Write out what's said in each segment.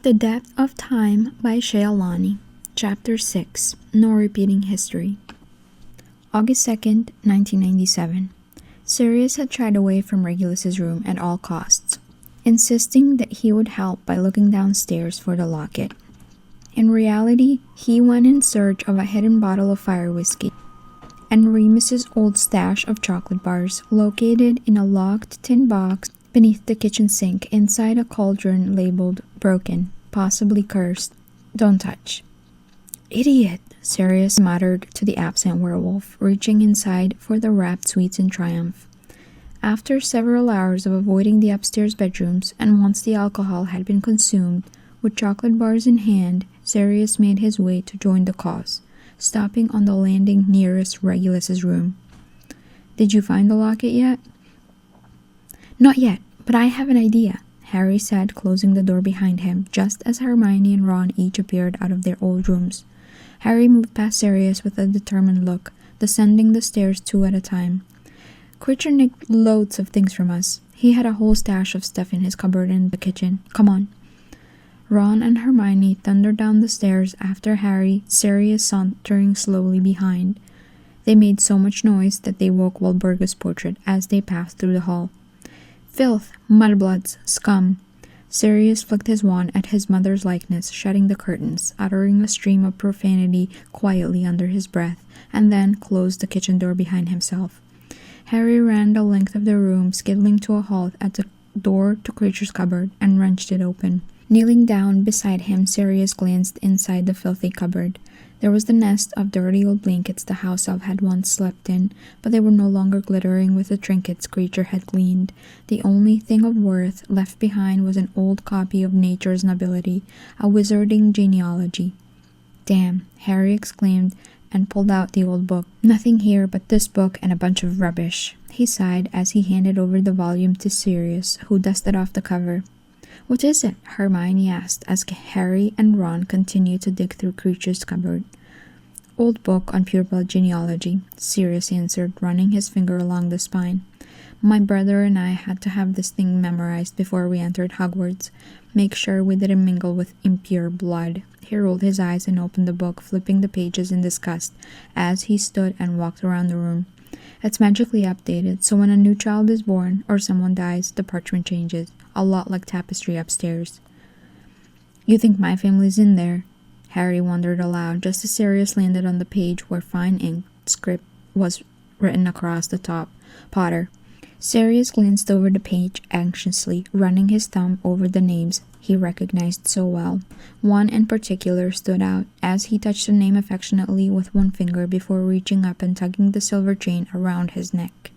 The Depth of Time by ShayaLonnie. Chapter 6. No Repeating History. August 2nd, 1997. Sirius had shied away from Regulus's room at all costs, insisting that he would help by looking downstairs for the locket. In reality, he went in search of a hidden bottle of fire whiskey and Remus's old stash of chocolate bars located in a locked tin box beneath the kitchen sink inside a cauldron labeled broken, possibly cursed. Don't touch. Idiot, Sirius muttered to the absent werewolf, reaching inside for the wrapped sweets in triumph. After several hours of avoiding the upstairs bedrooms, and once the alcohol had been consumed, with chocolate bars in hand, Sirius made his way to join the cause, stopping on the landing nearest Regulus's room. Did you find the locket yet? Not yet, but I have an idea, Harry said, closing the door behind him, just as Hermione and Ron each appeared out of their old rooms. Harry moved past Sirius with a determined look, descending the stairs two at a time. Creature nicked loads of things from us. He had a whole stash of stuff in his cupboard in the kitchen. Come on. Ron and Hermione thundered down the stairs after Harry, Sirius sauntering slowly behind. They made so much noise that they woke Walburga's portrait as they passed through the hall. Filth, mudbloods, scum. Sirius flicked his wand at his mother's likeness, shutting the curtains, uttering a stream of profanity quietly under his breath, and then closed the kitchen door behind himself. Harry ran the length of the room, skidding to a halt at the door to Creature's cupboard, and wrenched it open. Kneeling down beside him, Sirius glanced inside the filthy cupboard. There was the nest of dirty old blankets the house elf had once slept in, but they were no longer glittering with the trinkets Creature had gleaned. The only thing of worth left behind was an old copy of Nature's Nobility, a wizarding genealogy. Damn, Harry exclaimed, and pulled out the old book. Nothing here but this book and a bunch of rubbish, he sighed as he handed over the volume to Sirius, who dusted off the cover. What is it? Hermione asked as Harry and Ron continued to dig through Creature's cupboard. Old book on pureblood genealogy, Sirius answered, running his finger along the spine. My brother and I had to have this thing memorized before we entered Hogwarts. Make sure we didn't mingle with impure blood. He rolled his eyes and opened the book, flipping the pages in disgust as he stood and walked around the room. It's magically updated, so when a new child is born or someone dies, the parchment changes. A lot like tapestry upstairs. You think my family's in there? Harry wondered aloud, just as Sirius landed on the page where fine ink script was written across the top. Potter. Sirius glanced over the page anxiously, running his thumb over the names he recognized so well. One in particular stood out, as he touched the name affectionately with one finger before reaching up and tugging the silver chain around his neck.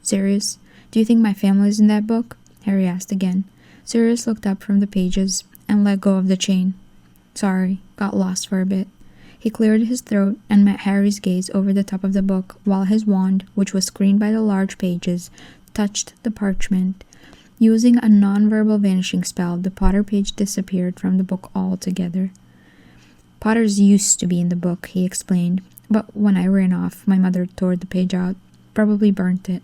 Sirius, do you think my family's in that book? Harry asked again. Sirius looked up from the pages and let go of the chain. Sorry, got lost for a bit. He cleared his throat and met Harry's gaze over the top of the book, while his wand, which was screened by the large pages, touched the parchment. Using a non-verbal vanishing spell, the Potter page disappeared from the book altogether. Potters used to be in the book, he explained, but when I ran off, my mother tore the page out, probably burnt it.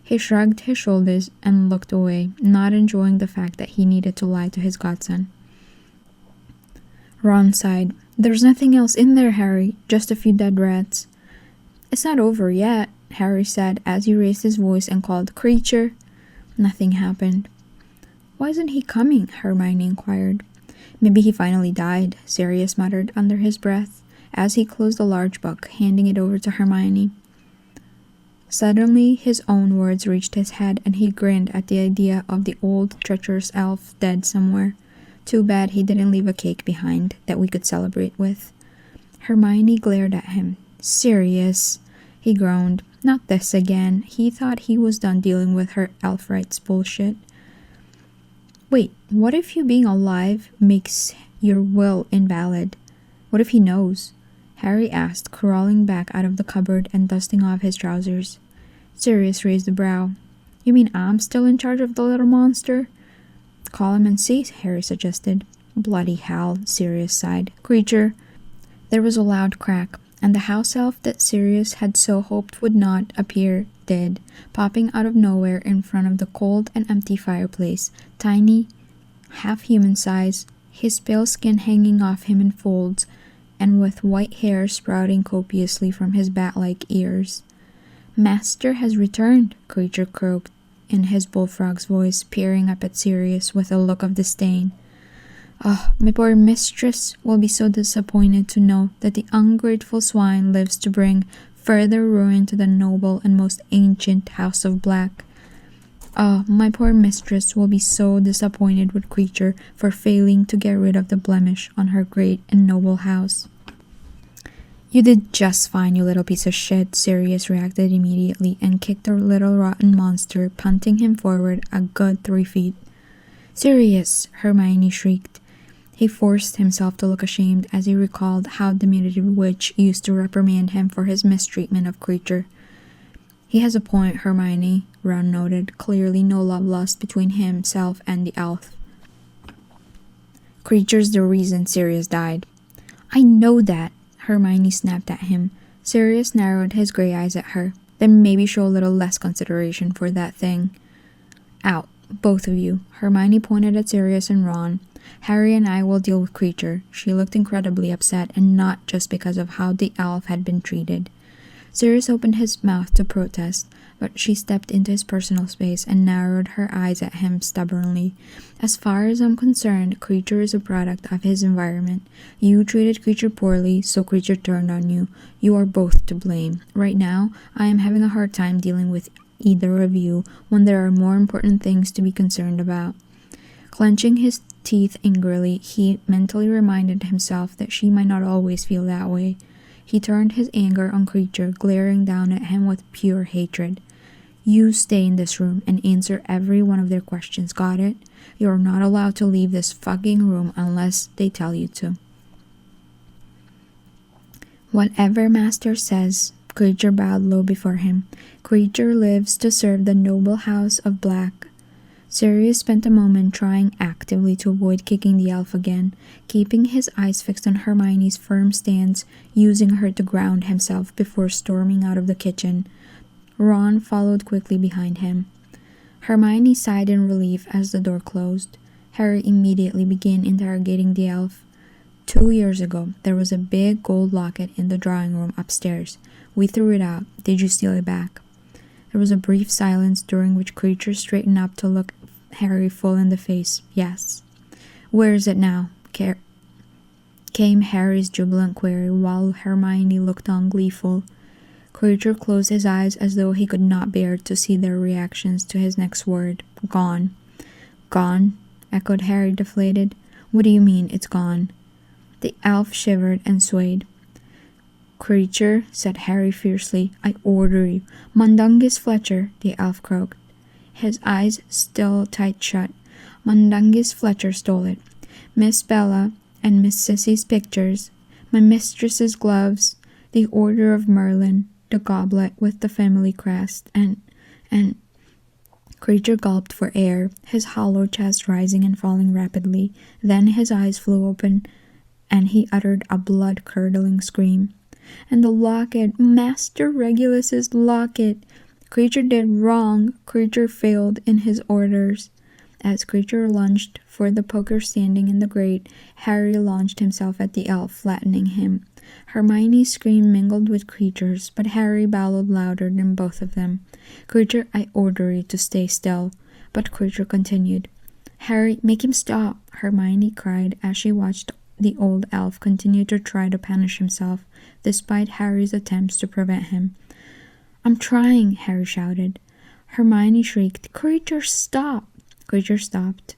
He shrugged his shoulders and looked away, not enjoying the fact that he needed to lie to his godson. Ron sighed. There's nothing else in there, Harry, just a few dead rats. It's not over yet, Harry said as he raised his voice and called, Creature. Nothing happened. Why isn't he coming? Hermione inquired. Maybe he finally died, Sirius muttered under his breath as he closed the large book, handing it over to Hermione. Suddenly, his own words reached his head, and he grinned at the idea of the old, treacherous elf dead somewhere. Too bad he didn't leave a cake behind that we could celebrate with. Hermione glared at him. Sirius, he groaned. Not this again. He thought he was done dealing with her elf rights bullshit. Wait, what if you being alive makes your will invalid? What if he knows? Harry asked, crawling back out of the cupboard and dusting off his trousers. Sirius raised a brow. You mean I'm still in charge of the little monster? Call him and see, Harry suggested. Bloody hell, Sirius sighed. Creature. There was a loud crack, and the house elf that Sirius had so hoped would not appear did, popping out of nowhere in front of the cold and empty fireplace. Tiny, half human size, his pale skin hanging off him in folds, and with white hair sprouting copiously from his bat-like ears. "Master has returned," Creature croaked in his bullfrog's voice, peering up at Sirius with a look of disdain. "Oh, my poor mistress will be so disappointed to know that the ungrateful swine lives to bring further ruin to the noble and most ancient House of Black. Oh, my poor mistress will be so disappointed with Creature for failing to get rid of the blemish on her great and noble house." "You did just fine, you little piece of shit," Sirius reacted immediately and kicked the little rotten monster, punting him forward a good 3 feet. "Sirius!" Hermione shrieked. He forced himself to look ashamed as he recalled how the diminutive witch used to reprimand him for his mistreatment of Creature. "He has a point, Hermione," Ron noted, clearly no love lost between himself and the elf. "Creature's the reason Sirius died." "I know that," Hermione snapped at him. Sirius narrowed his gray eyes at her. "Then maybe show a little less consideration for that thing." "Out, both of you." Hermione pointed at Sirius and Ron. "Harry and I will deal with Creature." She looked incredibly upset, and not just because of how the elf had been treated. Sirius opened his mouth to protest, but she stepped into his personal space and narrowed her eyes at him stubbornly. "As far as I'm concerned, Creature is a product of his environment. You treated Creature poorly, so Creature turned on you. You are both to blame. Right now, I am having a hard time dealing with either of you when there are more important things to be concerned about." Clenching his teeth angrily, he mentally reminded himself that she might not always feel that way. He turned his anger on Creature, glaring down at him with pure hatred. "You stay in this room and answer every one of their questions, got it? You're not allowed to leave this fucking room unless they tell you to." "Whatever Master says," Creature bowed low before him. "Creature lives to serve the noble House of Black." Sirius spent a moment trying actively to avoid kicking the elf again, keeping his eyes fixed on Hermione's firm stance, using her to ground himself before storming out of the kitchen. Ron followed quickly behind him. Hermione sighed in relief as the door closed. Harry immediately began interrogating the elf. 2 years ago, there was a big gold locket in the drawing room upstairs. We threw it out. Did you steal it back?" There was a brief silence, during which Creature straightened up to look Harry full in the face. "Yes." "Where is it now?" came Harry's jubilant query, while Hermione looked on gleeful. Creature closed his eyes as though he could not bear to see their reactions to his next word. "Gone." "Gone?" echoed Harry, deflated. "What do you mean, it's gone?" The elf shivered and swayed. "Creature," said Harry fiercely, "I order you." "Mundungus Fletcher," the elf croaked, his eyes still tight shut. "Mundungus Fletcher stole it. Miss Bella and Miss Sissy's pictures, my mistress's gloves, the Order of Merlin, the goblet with the family crest, and Creature gulped for air, his hollow chest rising and falling rapidly. Then his eyes flew open, and he uttered a blood-curdling scream. "And the locket, Master Regulus's locket! Creature did wrong. Creature failed in his orders." As Creature lunged for the poker standing in the grate, Harry launched himself at the elf, flattening him. Hermione's scream mingled with Creature's, but Harry bellowed louder than both of them. "Creature, I order you to stay still." But Creature continued. "Harry, make him stop," Hermione cried as she watched the old elf continue to try to punish himself, despite Harry's attempts to prevent him. "I'm trying," Harry shouted. Hermione shrieked, "Creature, stop!" Creature stopped.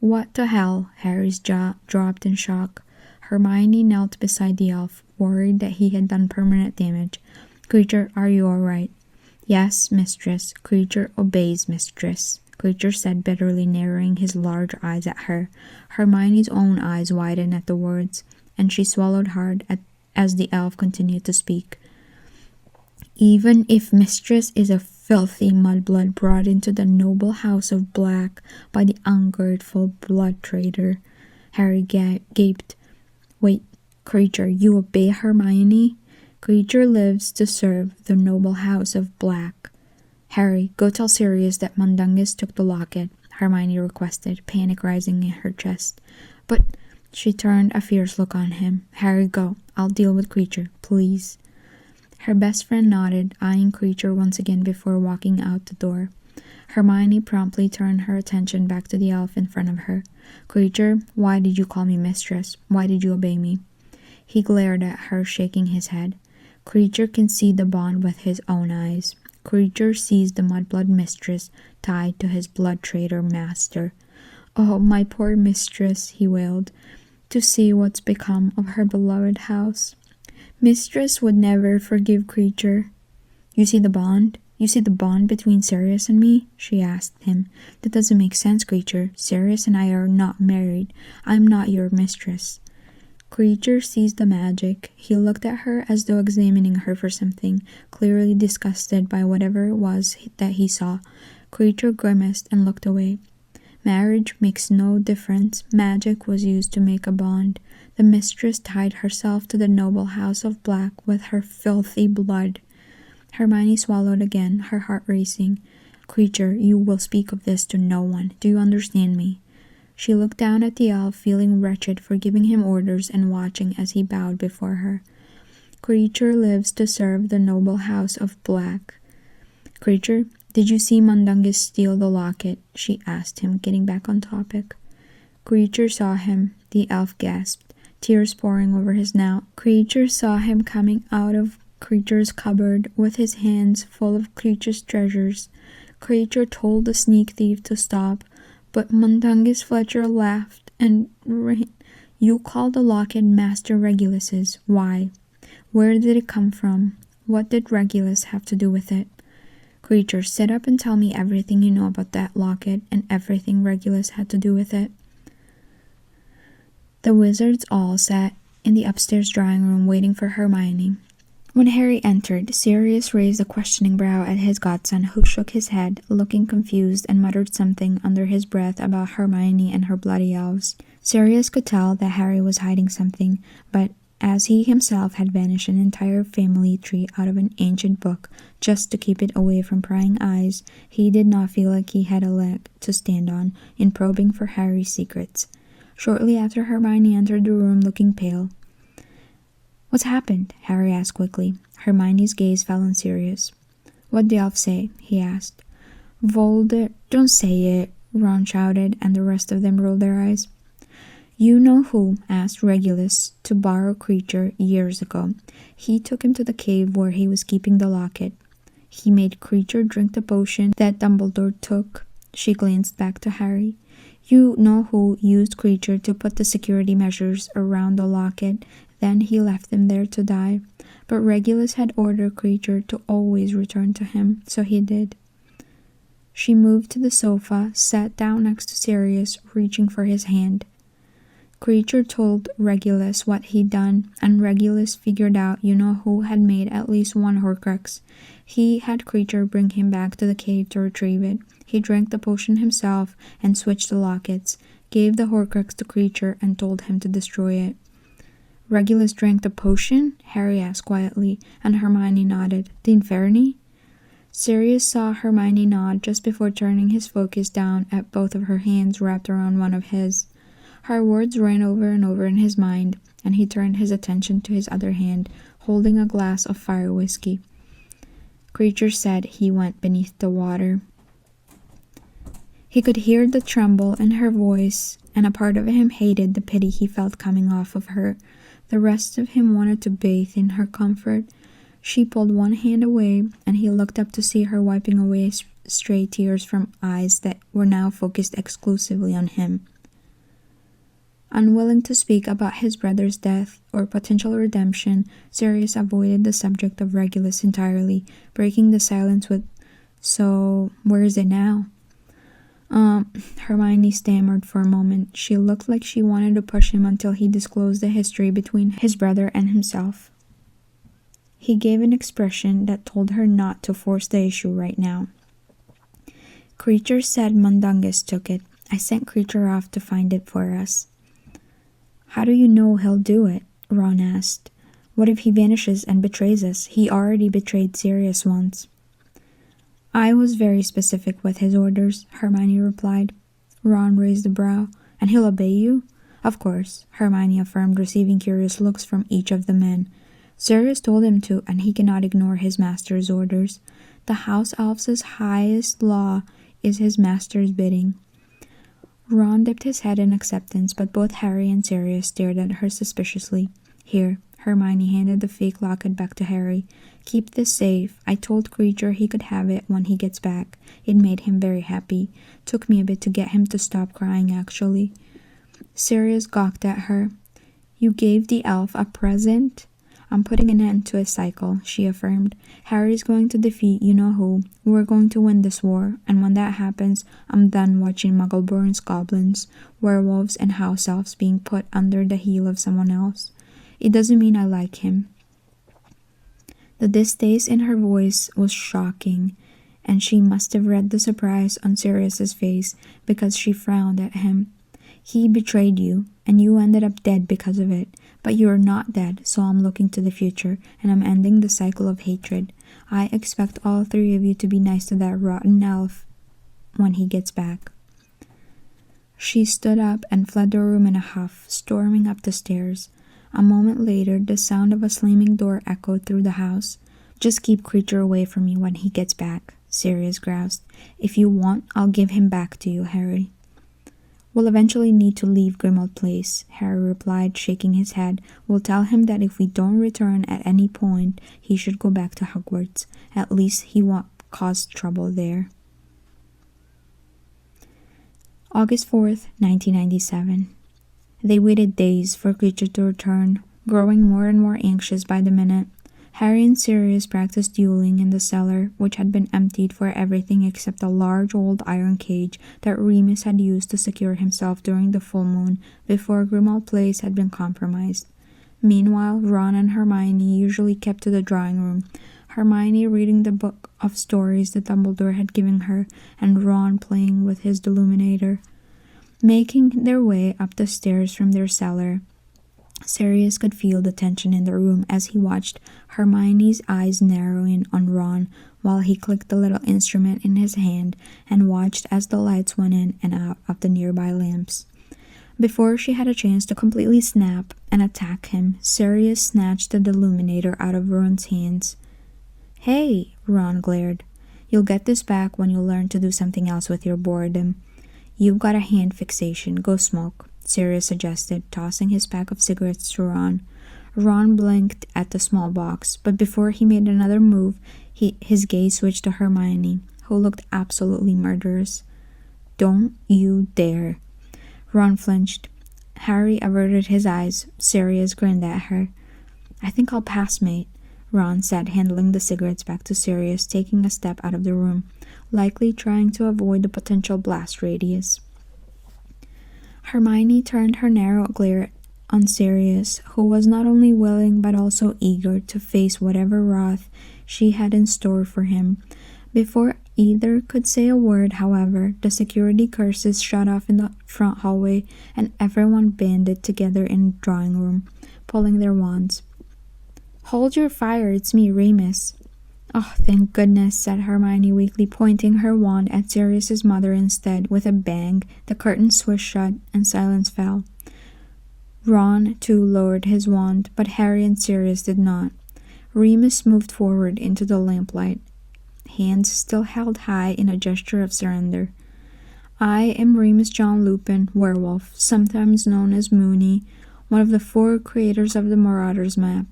"What the hell?" Harry's jaw dropped in shock. Hermione knelt beside the elf, worried that he had done permanent damage. "Creature, are you all right?" "Yes, mistress." "Creature obeys mistress," Creature said bitterly, narrowing his large eyes at her. Hermione's own eyes widened at the words, and she swallowed hard as the elf continued to speak. "Even if mistress is a filthy mudblood brought into the noble House of Black by the ungrateful blood traitor," Harry gaped. "Wait, Creature, you obey Hermione?" "Creature lives to serve the noble House of Black." "Harry, go tell Sirius that Mundungus took the locket," Hermione requested, panic rising in her chest. But she turned a fierce look on him. Harry, go. I'll deal with Creature, please. Her best friend nodded, eyeing Creature once again before walking out the door. Hermione promptly turned her attention back to the elf in front of her. Creature, why did you call me mistress? Why did you obey me? He glared at her, shaking his head. Creature can see the bond with his own eyes. Creature sees the mudblood mistress tied to his blood traitor master. Oh, my poor mistress, he wailed, to see what's become of her beloved house. Mistress would never forgive Creature. You see the bond? You see the bond between Sirius and me? She asked him. That doesn't make sense, Creature. Sirius and I are not married. I'm not your mistress. Creature sees the magic. He looked at her as though examining her for something, clearly disgusted by whatever it was that he saw. Creature grimaced and looked away. Marriage makes no difference. Magic was used to make a bond. The mistress tied herself to the noble house of Black with her filthy blood. Hermione swallowed again, her heart racing. Creature, you will speak of this to no one. Do you understand me? She looked down at the elf, feeling wretched for giving him orders and watching as he bowed before her. Creature lives to serve the noble house of Black. Creature, did you see Mundungus steal the locket? She asked him, getting back on topic. Creature saw him. The elf gasped, tears pouring over his snout. Creature saw him coming out of Creature's cupboard with his hands full of Creature's treasures. Creature told the sneak thief to stop, but Mundungus Fletcher laughed and ran. You call the locket Master Regulus's. Why? Where did it come from? What did Regulus have to do with it? Creature, sit up and tell me everything you know about that locket and everything Regulus had to do with it. The wizards all sat in the upstairs drawing room waiting for Hermione. When Harry entered, Sirius raised a questioning brow at his godson, who shook his head, looking confused, and muttered something under his breath about Hermione and her bloody elves. Sirius could tell that Harry was hiding something, but as he himself had banished an entire family tree out of an ancient book just to keep it away from prying eyes, he did not feel like he had a leg to stand on in probing for Harry's secrets. Shortly after, Hermione entered the room looking pale. What's happened? Harry asked quickly. Hermione's gaze fell on Sirius. What'd the elf say? He asked. Don't say it, Ron shouted, and the rest of them rolled their eyes. You know who asked Regulus to borrow Creature years ago. He took him to the cave where he was keeping the locket. He made Creature drink the potion that Dumbledore took. She glanced back to Harry. You know who used Creature to put the security measures around the locket. Then he left him there to die. But Regulus had ordered Creature to always return to him, so he did. She moved to the sofa, sat down next to Sirius, reaching for his hand. Creature told Regulus what he'd done, and Regulus figured out you-know-who had made at least one Horcrux. He had Creature bring him back to the cave to retrieve it. He drank the potion himself and switched the lockets, gave the Horcrux to Creature, and told him to destroy it. Regulus drank the potion? Harry asked quietly, and Hermione nodded. The Inferni? Sirius saw Hermione nod just before turning his focus down at both of her hands wrapped around one of his. Her words ran over and over in his mind, and he turned his attention to his other hand, holding a glass of fire whiskey. Creature said he went beneath the water. He could hear the tremble in her voice, and a part of him hated the pity he felt coming off of her. The rest of him wanted to bathe in her comfort. She pulled one hand away, and he looked up to see her wiping away stray tears from eyes that were now focused exclusively on him. Unwilling to speak about his brother's death or potential redemption, Sirius avoided the subject of Regulus entirely, breaking the silence with, "So, where is it now?" Hermione stammered for a moment. She looked like she wanted to push him until he disclosed the history between his brother and himself. He gave an expression that told her not to force the issue right now. Creature said Mundungus took it. I sent Creature off to find it for us. How do you know he'll do it? Ron asked. What if he vanishes and betrays us? He already betrayed Sirius once. I was very specific with his orders, Hermione replied. Ron raised a brow. And he'll obey you? Of course, Hermione affirmed, receiving curious looks from each of the men. Sirius told him to, and he cannot ignore his master's orders. The house elf's highest law is his master's bidding. Ron dipped his head in acceptance, but both Harry and Sirius stared at her suspiciously. Here, Hermione handed the fake locket back to Harry. Keep this safe. I told Creature he could have it when he gets back. It made him very happy. Took me a bit to get him to stop crying, actually. Sirius gawked at her. You gave the elf a present? I'm putting an end to a cycle, she affirmed. Harry's going to defeat you-know-who. We're going to win this war, and when that happens, I'm done watching Muggleborn's goblins, werewolves, and house elves being put under the heel of someone else. It doesn't mean I like him. The distaste in her voice was shocking, and she must have read the surprise on Sirius's face because she frowned at him. He betrayed you, and you ended up dead because of it. But you're not dead, so I'm looking to the future, and I'm ending the cycle of hatred. I expect all three of you to be nice to that rotten elf when he gets back. She stood up and fled the room in a huff, storming up the stairs. A moment later, the sound of a slamming door echoed through the house. Just keep Creature away from me when he gets back, Sirius groused. If you want, I'll give him back to you, Harry. We'll eventually need to leave Grimmauld Place, Harry replied, shaking his head. We'll tell him that if we don't return at any point, he should go back to Hogwarts. At least he won't cause trouble there. August 4th, 1997. They waited days for Creature to return, growing more and more anxious by the minute. Harry and Sirius practiced dueling in the cellar, which had been emptied for everything except a large old iron cage that Remus had used to secure himself during the full moon before Grimmauld Place had been compromised. Meanwhile, Ron and Hermione usually kept to the drawing room, Hermione reading the book of stories that Dumbledore had given her, and Ron playing with his Deluminator. Making their way up the stairs from their cellar, Sirius could feel the tension in the room as he watched Hermione's eyes narrow in on Ron while he clicked the little instrument in his hand and watched as the lights went in and out of the nearby lamps. Before she had a chance to completely snap and attack him, Sirius snatched the Deluminator out of Ron's hands. Hey, Ron glared. You'll get this back when you learn to do something else with your boredom. You've got a hand fixation. Go smoke, Sirius suggested, tossing his pack of cigarettes to Ron. Ron blinked at the small box, but before he made another move, his gaze switched to Hermione, who looked absolutely murderous. Don't you dare. Ron flinched. Harry averted his eyes. Sirius grinned at her. I think I'll pass, mate, Ron said, handling the cigarettes back to Sirius, taking a step out of the room, likely trying to avoid the potential blast radius. Hermione turned her narrow glare on Sirius, who was not only willing but also eager to face whatever wrath she had in store for him. Before either could say a word, however, the security curses shut off in the front hallway and everyone banded together in the drawing room, pulling their wands. Hold your fire, it's me, Remus. Oh, thank goodness, said Hermione weakly, pointing her wand at Sirius's mother instead. With a bang, the curtain swished shut and silence fell. Ron, too, lowered his wand, but Harry and Sirius did not. Remus moved forward into the lamplight, hands still held high in a gesture of surrender. I am Remus John Lupin, werewolf, sometimes known as Moony, one of the 4 creators of the Marauders map.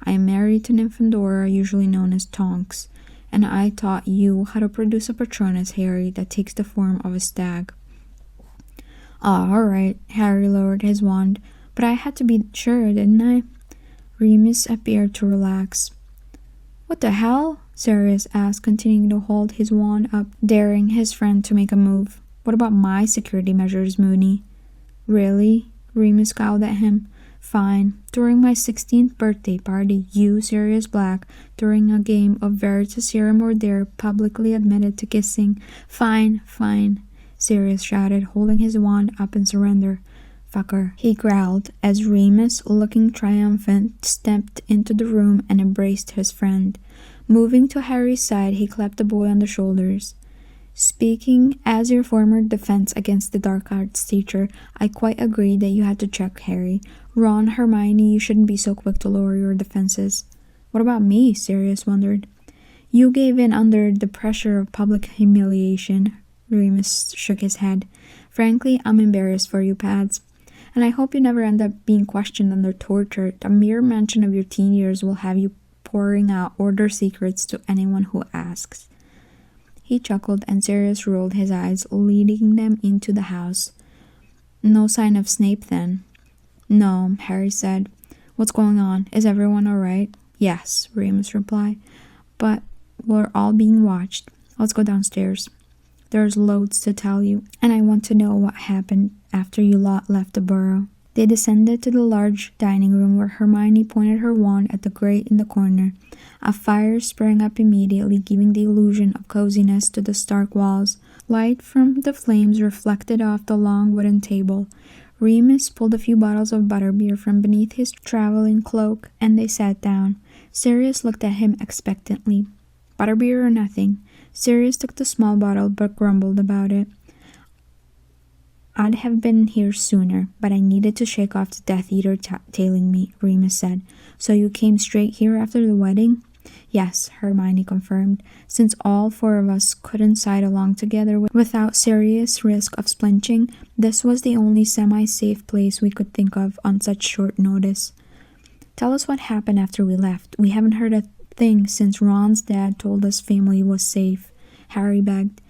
I am married to Nymphadora, usually known as Tonks, and I taught you how to produce a Patronus, Harry, that takes the form of a stag. All right, Harry lowered his wand, but I had to be sure, didn't I? Remus appeared to relax. What the hell? Sirius asked, continuing to hold his wand up, daring his friend to make a move. What about my security measures, Moony? Really? Remus scowled at him. Fine. During my 16th birthday party, you, Sirius Black, during a game of Veritaserum or Dare, publicly admitted to kissing. Fine, fine, Sirius shouted, holding his wand up in surrender. Fucker, he growled, as Remus, looking triumphant, stepped into the room and embraced his friend. Moving to Harry's side, he clapped the boy on the shoulders. Speaking as your former defense against the dark arts teacher, I quite agree that you had to check Harry. Ron, Hermione, you shouldn't be so quick to lower your defenses. What about me? Sirius wondered. You gave in under the pressure of public humiliation. Remus shook his head. Frankly, I'm embarrassed for you, Pads. And I hope you never end up being questioned under torture. The mere mention of your teen years will have you pouring out order secrets to anyone who asks. He chuckled, and Sirius rolled his eyes, leading them into the house. No sign of Snape, then? No, Harry said. What's going on? Is everyone all right? Yes, Remus replied. But we're all being watched. Let's go downstairs. There's loads to tell you, and I want to know what happened after you lot left the burrow. They descended to the large dining room where Hermione pointed her wand at the grate in the corner. A fire sprang up immediately, giving the illusion of coziness to the stark walls. Light from the flames reflected off the long wooden table. Remus pulled a few bottles of butterbeer from beneath his traveling cloak, and they sat down. Sirius looked at him expectantly. Butterbeer or nothing. Sirius took the small bottle but grumbled about it. I'd have been here sooner, but I needed to shake off the Death Eater tailing me, Remus said. So you came straight here after the wedding? Yes, Hermione confirmed. Since all four of us couldn't side along together without serious risk of splinching, this was the only semi-safe place we could think of on such short notice. Tell us what happened after we left. We haven't heard a thing since Ron's dad told us family was safe, Harry begged.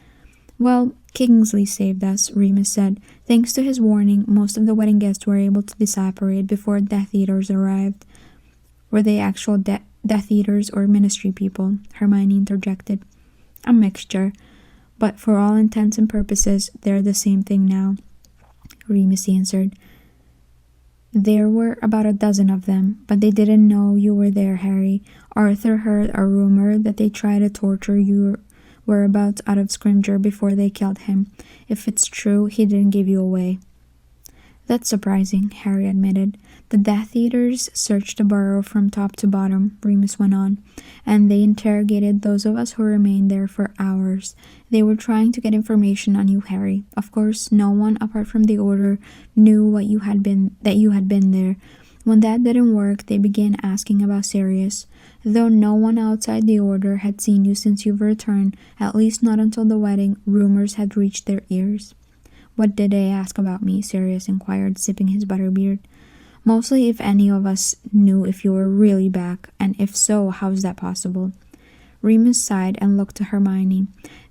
Well, Kingsley saved us, Remus said. Thanks to his warning, most of the wedding guests were able to separate before Death Eaters arrived. Were they actual Death Eaters or ministry people? Hermione interjected. A mixture, but for all intents and purposes, they're the same thing now, Remus answered. There were about a dozen of them, but they didn't know you were there, Harry. Arthur heard a rumor that they tried to torture your whereabouts out of Scrimger before they killed him. If it's true, he didn't give you away. That's surprising, Harry admitted. The Death Eaters searched the burrow from top to bottom, Remus went on, and they interrogated those of us who remained there for hours. They were trying to get information on you, Harry. Of course, no one apart from the Order knew that you had been there. When that didn't work, they began asking about Sirius. Though no one outside the Order had seen you since you've returned, at least not until the wedding, rumors had reached their ears. What did they ask about me? Sirius inquired, sipping his butterbeer. Mostly if any of us knew if you were really back, and if so, how is that possible? Remus sighed and looked to Hermione.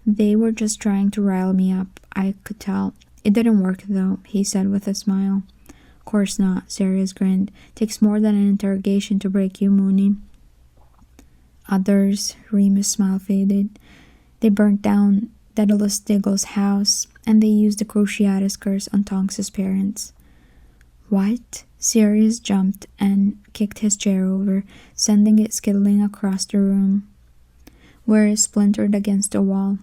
They were just trying to rile me up, I could tell. It didn't work, though, he said with a smile. Of course not, Sirius grinned. Takes more than an interrogation to break you, Moony. Others, Remus' smile faded. They burnt down Daedalus Diggle's house, and they used the Cruciatus curse on Tonks's parents. What? Sirius jumped and kicked his chair over, sending it skittling across the room, where it splintered against a wall.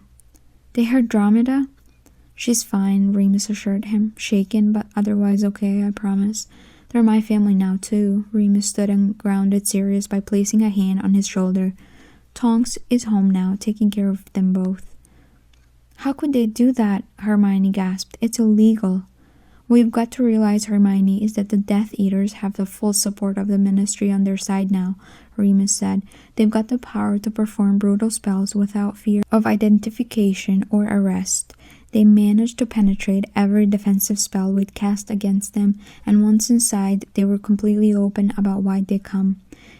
They heard Dromeda? She's fine, Remus assured him, shaken but otherwise okay, I promise. They're my family now, too. Remus stood and grounded Sirius by placing a hand on his shoulder. Tonks is home now, taking care of them both. How could they do that? Hermione gasped. It's illegal. What you've got to realize, Hermione, is that the Death Eaters have the full support of the Ministry on their side now, Remus said. They've got the power to perform brutal spells without fear of identification or arrest. They managed to penetrate every defensive spell we'd cast against them, and once inside, they were completely open about why they come.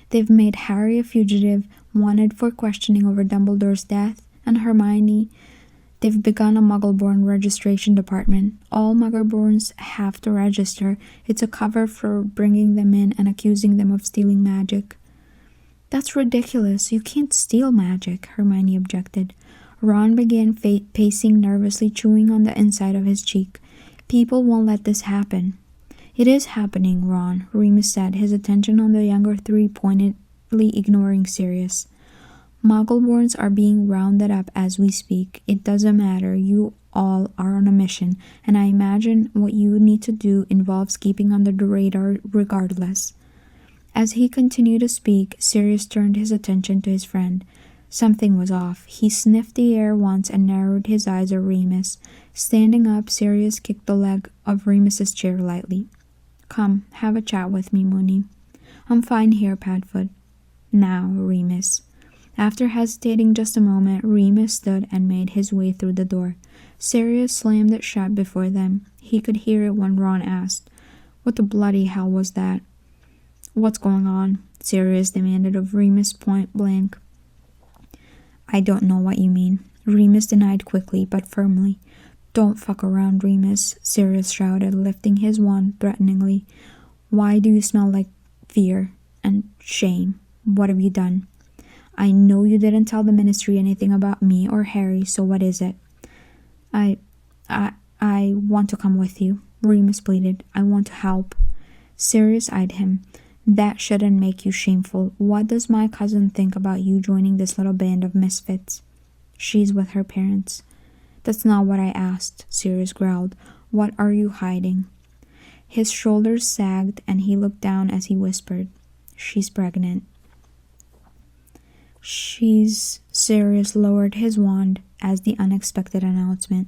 They've made Harry a fugitive, wanted for questioning over Dumbledore's death, and Hermione, they've begun a Muggleborn registration department. All Muggleborns have to register. It's a cover for bringing them in and accusing them of stealing magic. That's ridiculous. You can't steal magic, Hermione objected. Ron began pacing nervously, chewing on the inside of his cheek. People won't let this happen. It is happening, Ron, Remus said, his attention on the younger three pointedly ignoring Sirius. Muggleborns are being rounded up as we speak. It doesn't matter. You all are on a mission, and I imagine what you need to do involves keeping under the radar regardless. As he continued to speak, Sirius turned his attention to his friend. Something was off. He sniffed the air once and narrowed his eyes at Remus. Standing up, Sirius kicked the leg of Remus's chair lightly. "Come, have a chat with me, Moony." "I'm fine here, Padfoot." "Now, Remus." After hesitating just a moment, Remus stood and made his way through the door. Sirius slammed it shut before them. He could hear it when Ron asked, "What the bloody hell was that?" "What's going on?" Sirius demanded of Remus point blank. "I don't know what you mean," Remus denied quickly but firmly. "Don't fuck around, Remus," Sirius shouted, lifting his wand threateningly. "Why do you smell like fear and shame? What have you done?" "I know you didn't tell the Ministry anything about me or Harry, so what is it?" I want to come with you," Remus pleaded. "I want to help." Sirius eyed him. "That shouldn't make you shameful. What does my cousin think about you joining this little band of misfits?" "She's with her parents." "That's not what I asked," Sirius growled. "What are you hiding?" His shoulders sagged and he looked down as he whispered, "She's pregnant." Sirius lowered his wand as the unexpected announcement.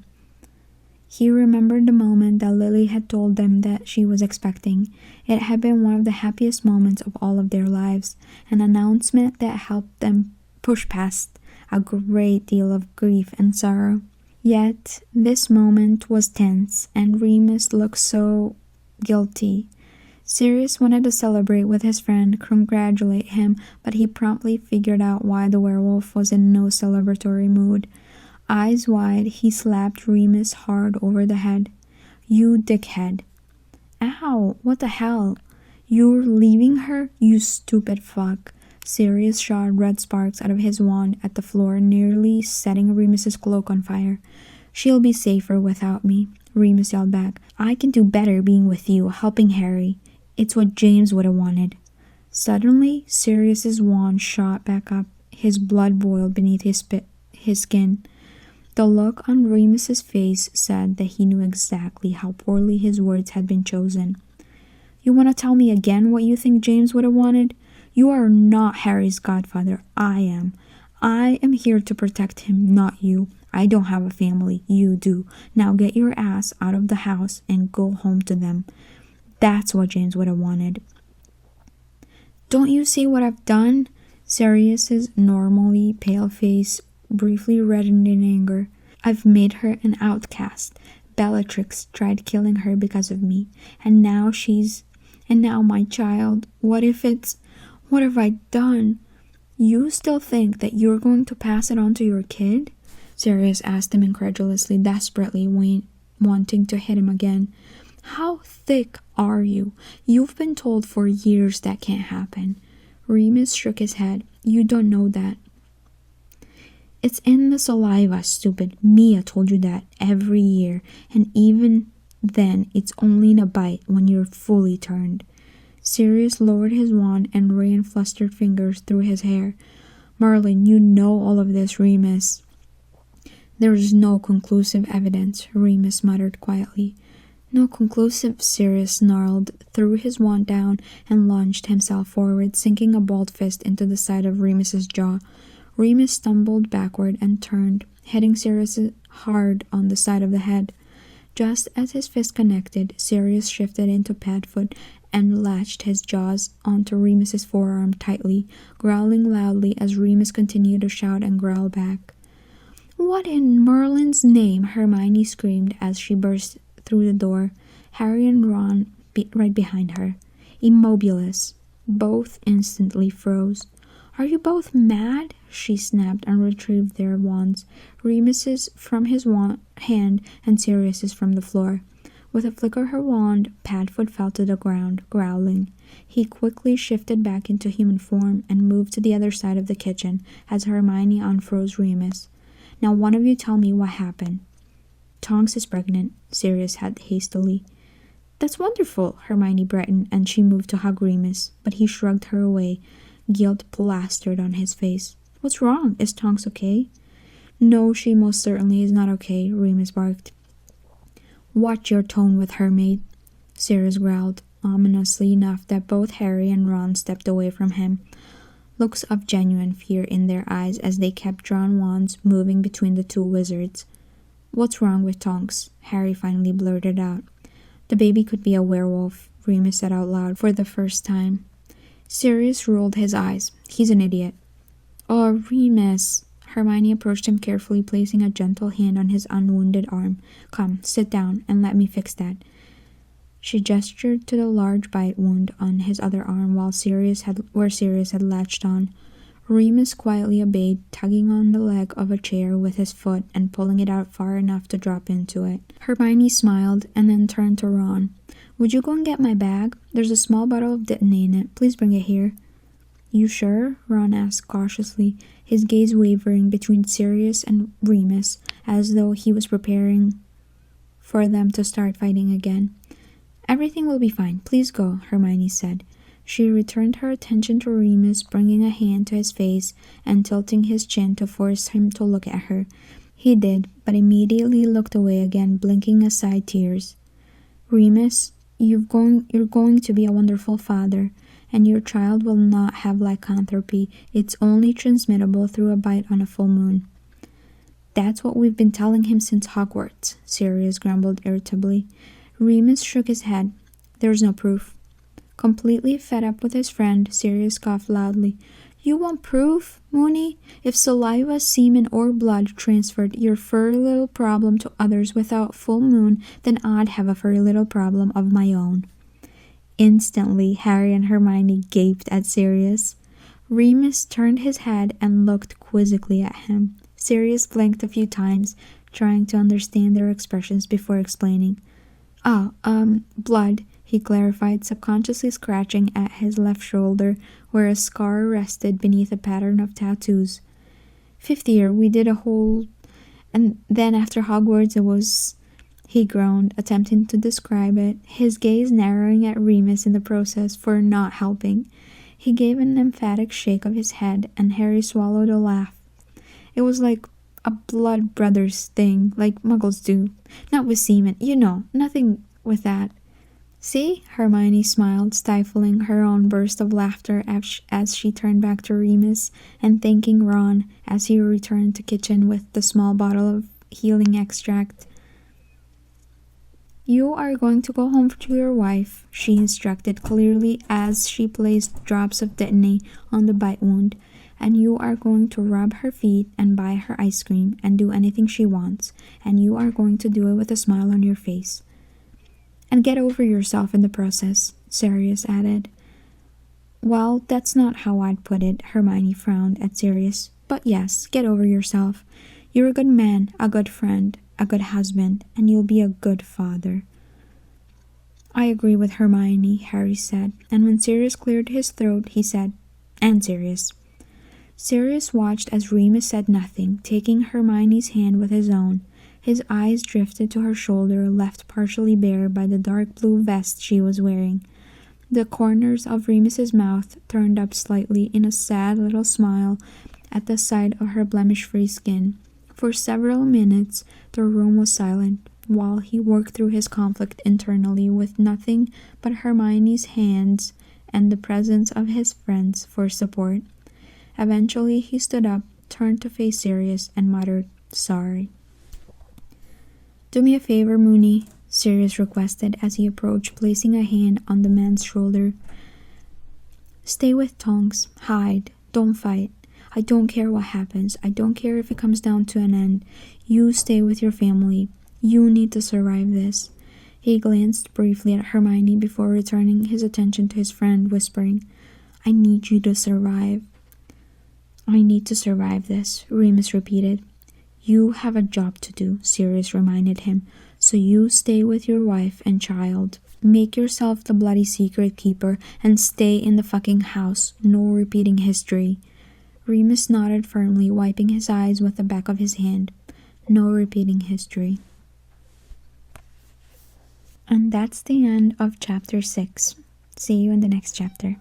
He remembered the moment that Lily had told them that she was expecting. It had been one of the happiest moments of all of their lives, an announcement that helped them push past a great deal of grief and sorrow. Yet, this moment was tense, and Remus looked so guilty. Sirius wanted to celebrate with his friend, congratulate him, but he promptly figured out why the werewolf was in no celebratory mood. Eyes wide, he slapped Remus hard over the head. "You dickhead." "Ow, what the hell? You're leaving her, you stupid fuck." Sirius shot red sparks out of his wand at the floor, nearly setting Remus's cloak on fire. "She'll be safer without me," Remus yelled back. "I can do better being with you, helping Harry. It's what James would have wanted." Suddenly, Sirius's wand shot back up. His blood boiled beneath his skin. The look on Remus's face said that he knew exactly how poorly his words had been chosen. "You want to tell me again what you think James would have wanted? You are not Harry's godfather. I am. I am here to protect him, not you. I don't have a family. You do. Now get your ass out of the house and go home to them. That's what James would have wanted." "Don't you see what I've done?" Sirius's normally pale face briefly reddened in anger. "I've made her an outcast. Bellatrix tried killing her because of me. And now my child. What have I done?" "You still think that you're going to pass it on to your kid?" Sirius asked him incredulously, desperately wanting to hit him again. "How thick are you? You've been told for years that can't happen." Remus shook his head. "You don't know that." "It's in the saliva, stupid. Mia told you that every year, and even then it's only in a bite when you're fully turned." Sirius lowered his wand and ran flustered fingers through his hair. "Merlin, you know all of this, Remus." "There's no conclusive evidence," Remus muttered quietly. "No conclusive," Sirius snarled, threw his wand down, and launched himself forward, sinking a balled fist into the side of Remus's jaw. Remus stumbled backward and turned, hitting Sirius hard on the side of the head. Just as his fist connected, Sirius shifted into Padfoot and latched his jaws onto Remus's forearm tightly, growling loudly as Remus continued to shout and growl back. "What in Merlin's name?" Hermione screamed as she burst through the door, Harry and Ron right behind her. Immobiles. Both instantly froze. "Are you both mad?" she snapped and retrieved their wands, Remus's from his hand and Sirius's from the floor. With a flick of her wand, Padfoot fell to the ground, growling. He quickly shifted back into human form and moved to the other side of the kitchen as Hermione unfroze Remus. "Now one of you tell me what happened." "Tonks is pregnant," Sirius said hastily. "That's wonderful," Hermione brightened, and she moved to hug Remus, but he shrugged her away, guilt plastered on his face. "What's wrong? Is Tonks okay?" "No, she most certainly is not okay," Remus barked. "Watch your tone with her, mate," Sirius growled, ominously enough that both Harry and Ron stepped away from him. looks of genuine fear in their eyes as they kept drawn wands moving between the two wizards. "What's wrong with Tonks?" Harry finally blurted out. "The baby could be a werewolf," Remus said out loud for the first time. Sirius rolled his eyes. "He's an idiot." "Oh, Remus." Hermione approached him carefully, placing a gentle hand on his unwounded arm. "Come, sit down, and let me fix that." She gestured to the large bite wound on his other arm where Sirius had latched on. Remus quietly obeyed, tugging on the leg of a chair with his foot and pulling it out far enough to drop into it. Hermione smiled and then turned to Ron. "Would you go and get my bag? There's a small bottle of Dittany in it. Please bring it here." "You sure?" Ron asked cautiously, his gaze wavering between Sirius and Remus as though he was preparing for them to start fighting again. "Everything will be fine. Please go," Hermione said. She returned her attention to Remus, bringing a hand to his face and tilting his chin to force him to look at her. He did, but immediately looked away again, blinking aside tears. "Remus, you're going to be a wonderful father, and your child will not have lycanthropy. It's only transmittable through a bite on a full moon." "That's what we've been telling him since Hogwarts," Sirius grumbled irritably. Remus shook his head. "There's no proof." Completely fed up with his friend, Sirius coughed loudly. "You want proof, Moony? If saliva, semen, or blood transferred your furry little problem to others without full moon, then I'd have a furry little problem of my own." Instantly, Harry and Hermione gaped at Sirius. Remus turned his head and looked quizzically at him. Sirius blinked a few times, trying to understand their expressions before explaining. Blood," he clarified, subconsciously scratching at his left shoulder where a scar rested beneath a pattern of tattoos. "Fifth year, we did a whole... and then after Hogwarts it was..." He groaned, attempting to describe it, his gaze narrowing at Remus in the process for not helping. He gave an emphatic shake of his head, and Harry swallowed a laugh. "It was like a blood brothers thing, like muggles do. Not with semen, nothing with that." "See?" Hermione smiled, stifling her own burst of laughter as she turned back to Remus and thanking Ron as he returned to kitchen with the small bottle of healing extract. "You are going to go home to your wife," she instructed clearly as she placed drops of Dittany on the bite wound, "and you are going to rub her feet and buy her ice cream and do anything she wants, and you are going to do it with a smile on your face. And get over yourself in the process," Sirius added. "Well, that's not how I'd put it," Hermione frowned at Sirius. "But yes, get over yourself. You're a good man, a good friend, a good husband, and you'll be a good father." "I agree with Hermione," Harry said, and when Sirius cleared his throat, he said, "And Sirius." Sirius watched as Remus said nothing, taking Hermione's hand with his own. His eyes drifted to her shoulder, left partially bare by the dark blue vest she was wearing. The corners of Remus's mouth turned up slightly in a sad little smile at the sight of her blemish-free skin. For several minutes, the room was silent, while he worked through his conflict internally with nothing but Hermione's hands and the presence of his friends for support. Eventually, he stood up, turned to face Sirius, and muttered, "Sorry." "Do me a favor, Moony," Sirius requested as he approached, placing a hand on the man's shoulder. "Stay with Tonks. Hide. Don't fight. I don't care what happens. I don't care if it comes down to an end. You stay with your family. You need to survive this." He glanced briefly at Hermione before returning his attention to his friend, whispering, "I need you to survive." "I need to survive this," Remus repeated. "You have a job to do," Sirius reminded him, "so you stay with your wife and child. Make yourself the bloody secret keeper and stay in the fucking house. No repeating history." Remus nodded firmly, wiping his eyes with the back of his hand. No repeating history. And that's the end of chapter 6. See you in the next chapter.